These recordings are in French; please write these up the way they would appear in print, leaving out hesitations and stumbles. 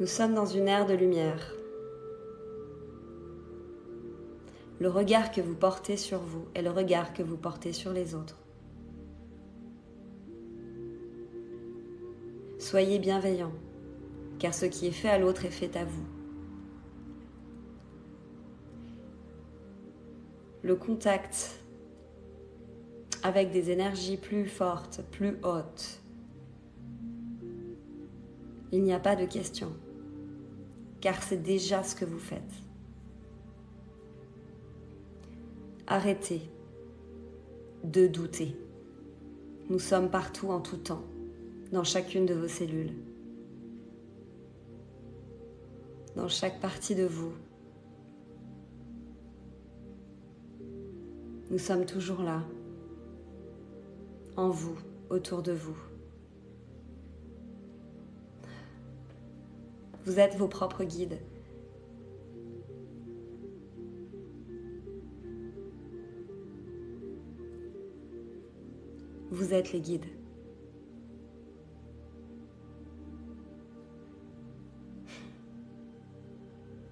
Nous sommes dans une ère de lumière. Le regard que vous portez sur vous est le regard que vous portez sur les autres. Soyez bienveillants, car ce qui est fait à l'autre est fait à vous. Le contact avec des énergies plus fortes, plus hautes, il n'y a pas de question, car c'est déjà ce que vous faites. Arrêtez de douter. Nous sommes partout en tout temps, dans chacune de vos cellules, dans chaque partie de vous. Nous sommes toujours là, en vous, autour de vous. Vous êtes vos propres guides. Vous êtes les guides.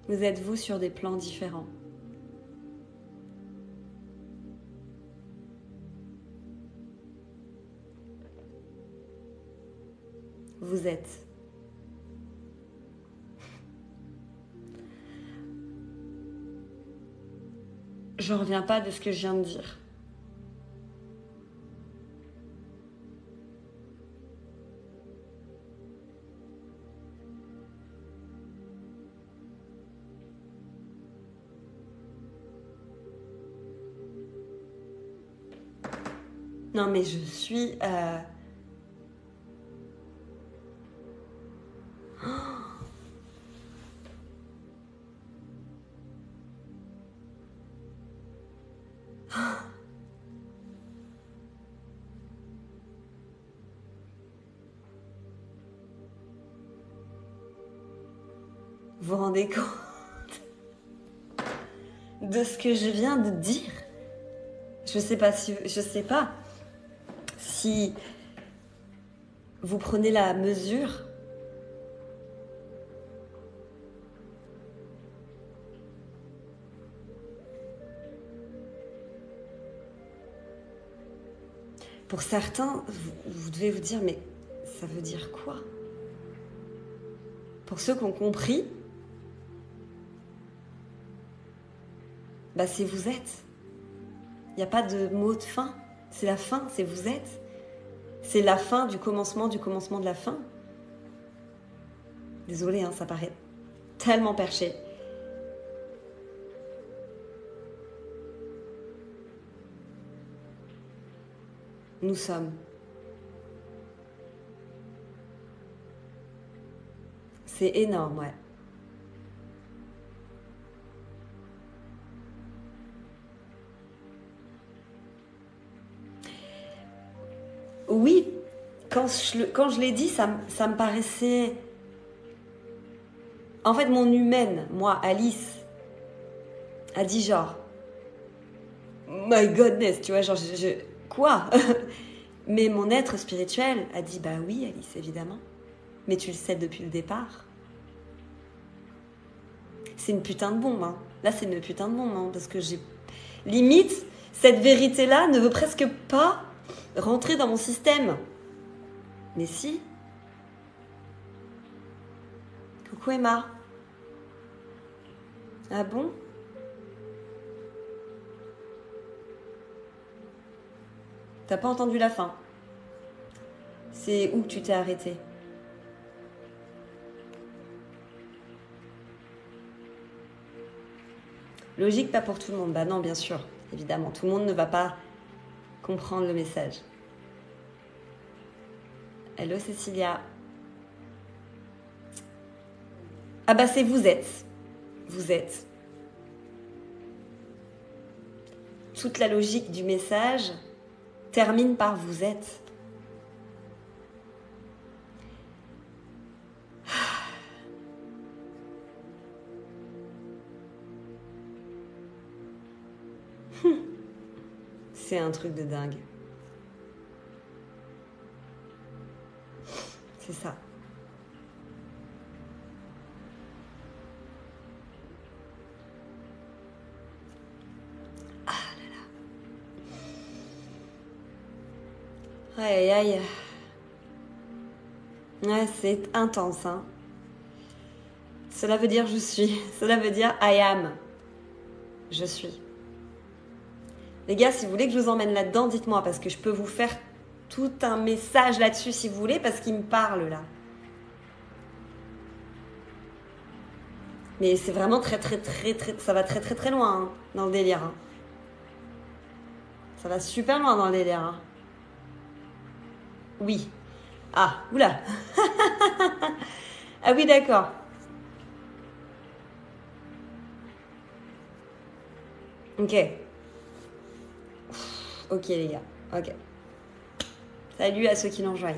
Vous êtes vous sur des plans différents. Vous êtes. Je ne reviens pas de ce que je viens de dire. Non mais je suis... Vous vous rendez compte de ce que je viens de dire? Je sais pas si vous prenez la mesure. Pour certains, vous devez vous dire, mais ça veut dire quoi? Pour ceux qui ont compris, bah c'est vous êtes. Il n'y a pas de mot de fin. C'est la fin, c'est vous êtes. C'est la fin du commencement de la fin. Désolée, hein, ça paraît tellement perché. Nous sommes. C'est énorme, ouais. Oui, quand je l'ai dit, ça me paraissait... En fait, mon humaine, moi, Alice, a dit genre... My goodness, tu vois, genre... Quoi? Mais mon être spirituel a dit, bah oui, Alice, évidemment. Mais tu le sais depuis le départ. C'est une putain de bombe, hein. Là, c'est une putain de bombe, hein, parce que j'ai... Limite, cette vérité-là ne veut presque pas rentrer dans mon système. Mais si. Coucou Emma. Ah bon? T'as pas entendu la fin? C'est où que tu t'es arrêté? Logique, pas pour tout le monde. Bah non, bien sûr, évidemment. Tout le monde ne va pas comprendre le message. Hello Cécilia. Ah bah c'est vous êtes. Vous êtes. Toute la logique du message termine par vous êtes. C'est un truc de dingue. C'est ça. Aïe, aïe. Ouais, c'est intense, hein. Cela veut dire je suis. Cela veut dire I am. Je suis. Les gars, si vous voulez que je vous emmène là-dedans, dites-moi, parce que je peux vous faire tout un message là-dessus si vous voulez, parce qu'il me parle là. Mais c'est vraiment très, ça va très, très, très loin hein, dans le délire. Hein. Ça va super loin dans le délire. Hein. Oui. Ah, oula. Ah oui, d'accord. Ok. Ok, les gars. Ok. Salut à ceux qui nous rejoignent.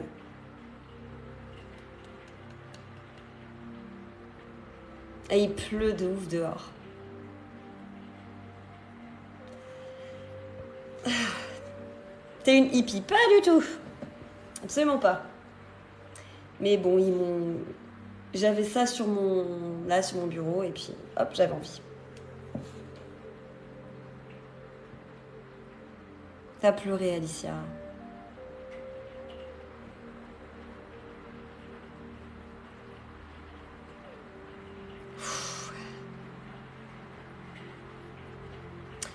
Et il pleut de ouf dehors. T'es une hippie? Pas du tout. Absolument pas. Mais bon, ils m'ont... J'avais ça sur mon... Là, sur mon bureau, et puis, hop, j'avais envie. T'as pleuré, Alicia.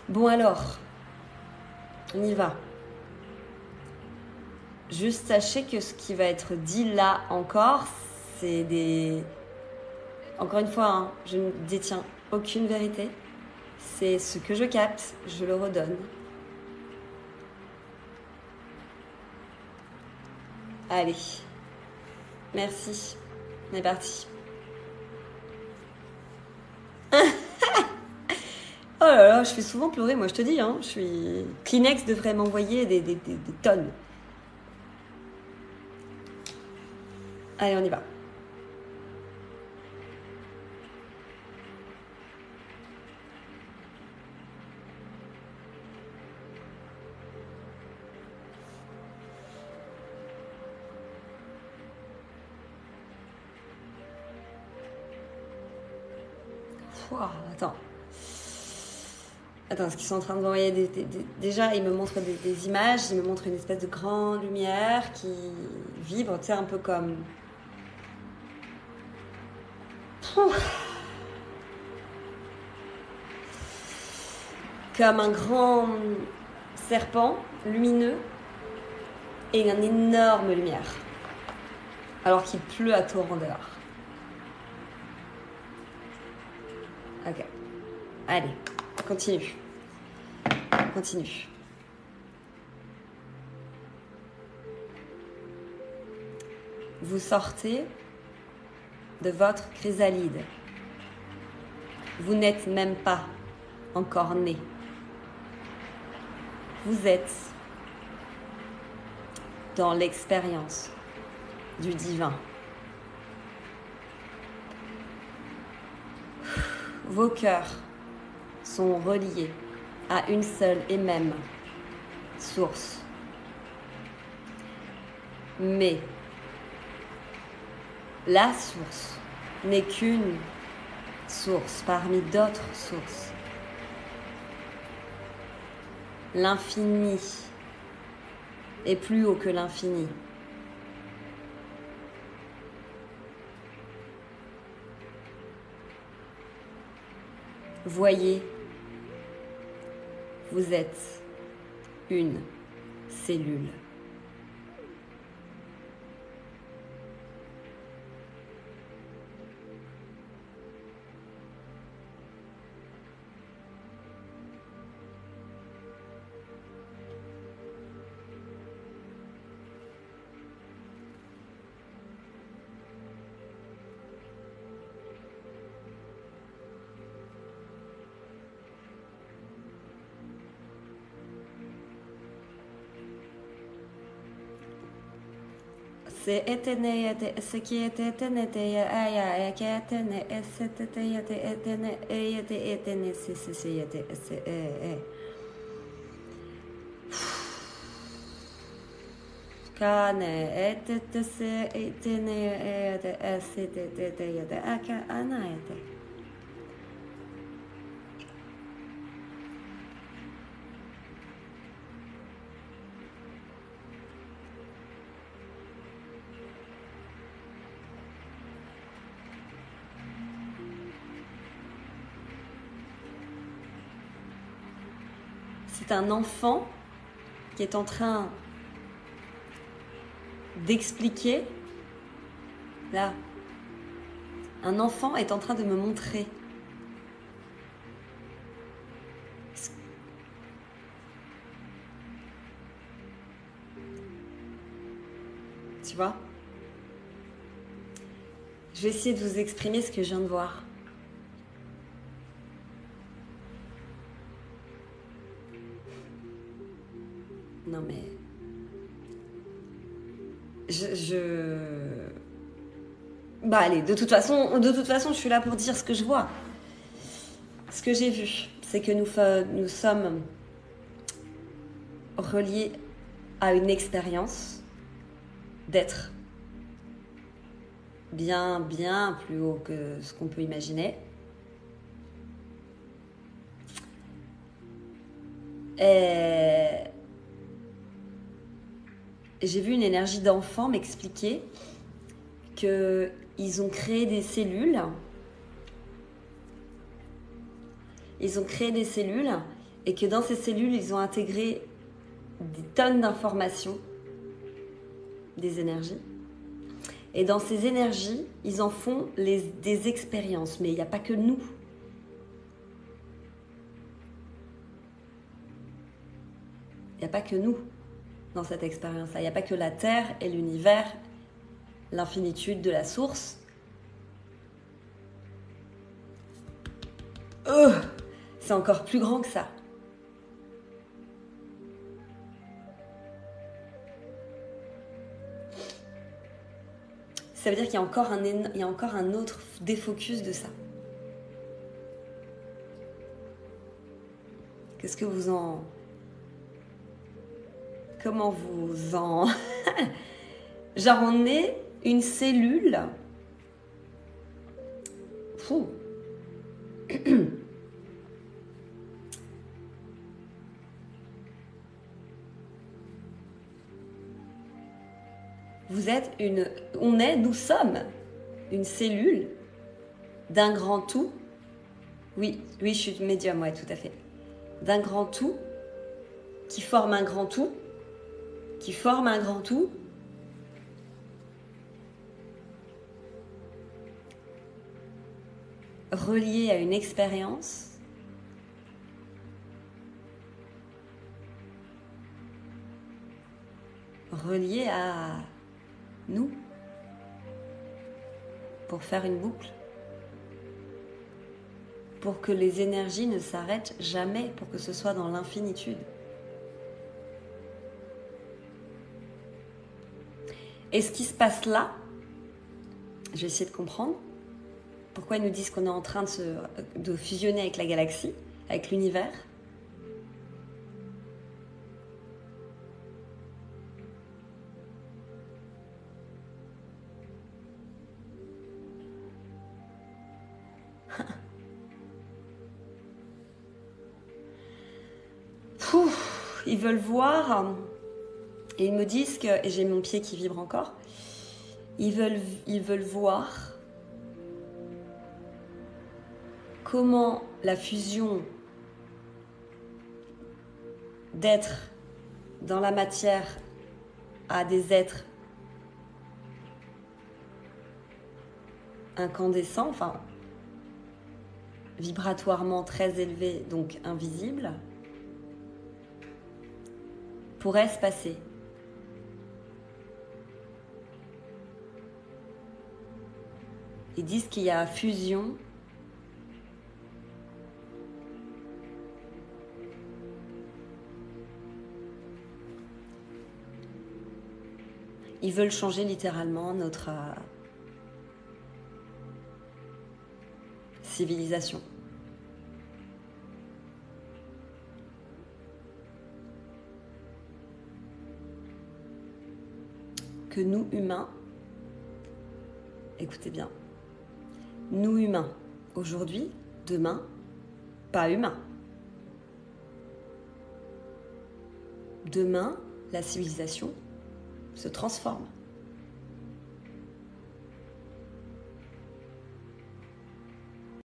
Bon alors, on y va. Juste sachez que ce qui va être dit là encore, c'est des... Encore une fois, hein, je ne détiens aucune vérité. C'est ce que je capte, je le redonne. Allez. Merci. On est parti. Oh là là, je fais souvent pleurer, moi je te dis, hein. Je suis... Kleenex devrait m'envoyer des tonnes. Allez, on y va. Ouah, attends. Attends, parce qu'ils sont en train de m'envoyer déjà, ils me montrent des images, ils me montrent une espèce de grande lumière qui vibre, tu sais, un peu comme... Comme un grand serpent lumineux et une énorme lumière. Alors qu'il pleut à torrent dehors. Ok. Allez, continue. Continue. Vous sortez de votre chrysalide. Vous n'êtes même pas encore né. Vous êtes dans l'expérience du divin. Vos cœurs sont reliés à une seule et même source. Mais la source n'est qu'une source parmi d'autres sources. L'infini est plus haut que l'infini. Voyez, vous êtes une cellule. C'est éternel, ce qui est éternel, aya, qui est éternel, c'est éternel, et éternel, c'est Kane, et c'est éternel, c'est aka, anaete. C'est un enfant qui est en train d'expliquer. Là, un enfant est en train de me montrer. Tu vois? Je vais essayer de vous exprimer ce que je viens de voir. Non mais... Bah allez, de toute façon, je suis là pour dire ce que je vois. Ce que j'ai vu, c'est que nous sommes reliés à une expérience d'être bien, bien plus haut que ce qu'on peut imaginer. Et j'ai vu une énergie d'enfant m'expliquer qu'ils ont créé des cellules. Ils ont créé des cellules et que dans ces cellules, ils ont intégré des tonnes d'informations, des énergies. Et dans ces énergies, ils en font des expériences. Mais il n'y a pas que nous. Il n'y a pas que nous dans cette expérience-là. Il n'y a pas que la Terre et l'univers, l'infinitude de la source. C'est encore plus grand que ça. Ça veut dire qu'il y a encore un autre défocus de ça. Qu'est-ce que vous en... Comment vous en... Genre on est une cellule. Fou. Nous sommes une cellule d'un grand tout. Oui, je suis médium, ouais, tout à fait. D'un grand tout qui forme un grand tout, qui forme un grand tout. Relié à une expérience. Relié à nous, pour faire une boucle, pour que les énergies ne s'arrêtent jamais, pour que ce soit dans l'infinitude. Et ce qui se passe là, je vais essayer de comprendre pourquoi ils nous disent qu'on est en train de fusionner avec la galaxie, avec l'univers. Ils veulent voir, et ils me disent que, et j'ai mon pied qui vibre encore, ils veulent voir comment la fusion d'être dans la matière à des êtres incandescents, enfin vibratoirement très élevés, donc invisibles, pourrait se passer. Ils disent qu'il y a fusion ils veulent changer littéralement notre civilisation. Que nous, humains, écoutez bien, nous, humains, aujourd'hui, demain, pas humains. Demain, la civilisation se transforme.